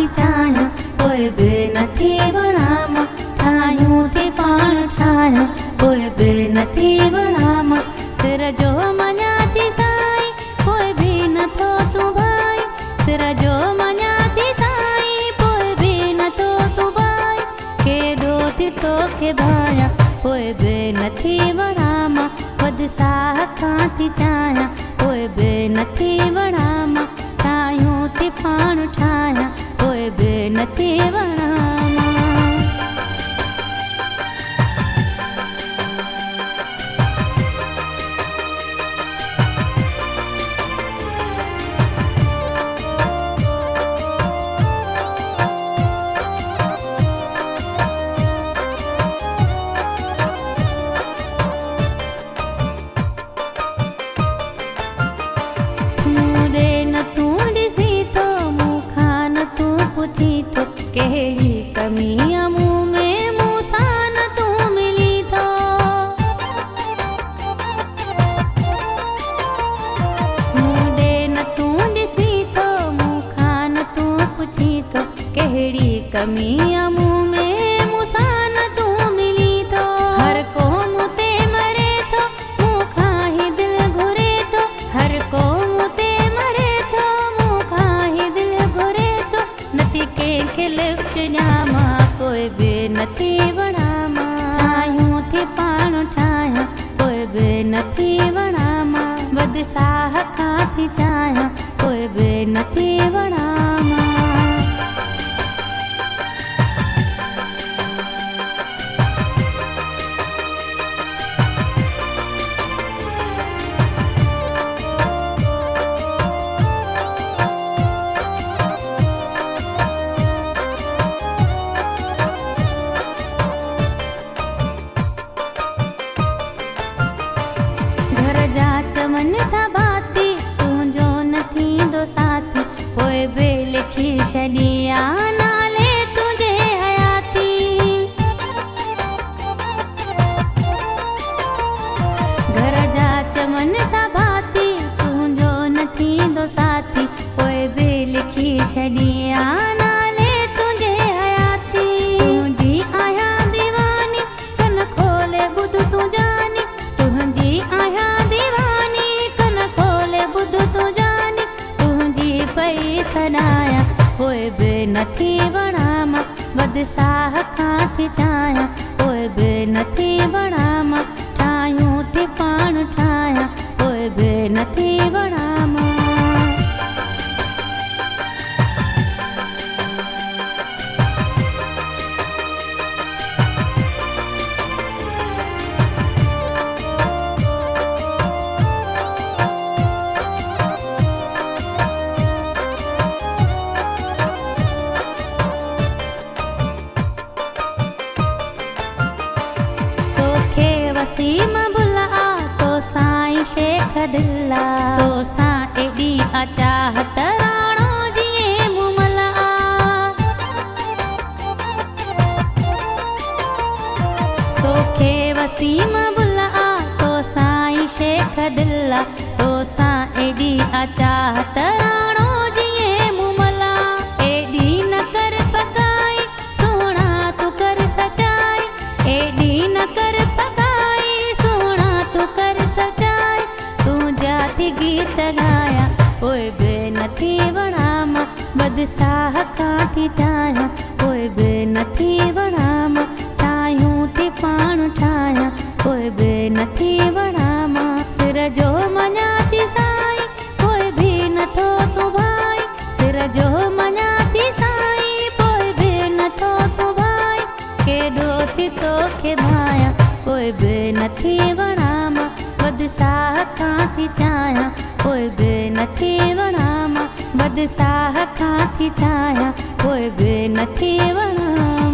थी चाहियां कोई बि नथी वणामां। ठाहियूं थी पाण ठाहियां कोई बि नथी वणामां। सिर जो मञा थी साईं कोई बि नथो तूं भाई। सिर जो मञा थी साईं कोई बि नथो तूं भाई। केॾो थी तोखे भायां कोई बि नथी वणामां। वध साह खां थी चाहियां कोई बि नथी वणामां। ठाहियूं थी पाण ठाहियां कोई बि नथी वणामां। कहिड़ी कमी मूं में मूंसां न तूं मिली थो। मूं ॾे न तूं ॾिसी थो मूंखां न तूं पुछी थो। कहिड़ी कमी मूं में मूंसां न तूं मिली थो। हर को मूं ते मरे थो मूंखां ई दिलि घुरे थो। हर को मूं ते मरे थो मूंखां ई दिलि घुरे थो। नथी कंहिंखे लिफ्ट ॾियामां कोई बि नथी वणामां। ठाहियूं थी पाण ठाहियां कोई बि नथी वणामां। वध साह खां थी चाहियां कोई बि नथी वणामां। जा चवनि था भाती तुंहिंजो न थींदो साथी। पोइ बि लिखी छॾी आ नाले तुंहिंजे हयाती। घर जा चवनि था भाती तुंहिंजो न थींदो साथी। पोइ बि लिखी छॾी आ नाले तुंहिंजे हयाती। तुंहिंजी आहियां दीवानी कन खोले ॿुध तूं जानी। तुंहिंजी आहियां पई सॾायां कोई बि नथी वणामां। वध साह खां थी चाहियां कोई बि नथी वणामां। ठाहियूं थी पाण ठाहियां कोई बि नथी वणामां। वसीम बुला तो साईं शेख दिला। तो सां एॾी अचाहत राणो जीअं मुमला। तोखे वसीम बुला तो साईं शेख दिला। तो सां एॾी अचाहत राणो जीअं मुमला। एॾी न कर पकाई सोना तूं कर सचाई। एॾी न कर गीत गाया कोई बि नथी वणामां। वध साह खां थी चाहियां कोई बि नथी वणामां। ठाहियूं थी पाण ठाहियां कोई बि नथी वणामां। सिर जो मञा थी साईं कोई बि नथो तूं भाई। सिर जो मञा थी साईं कोई बि नथो तूं भाई। केॾो थी तोखे भायां कोई बि नथी वणामां। वध साह खां थी चाहियां कोई बि नथी वणामां। वध साह खां थी चाहियां कोई बि नथी वणामां।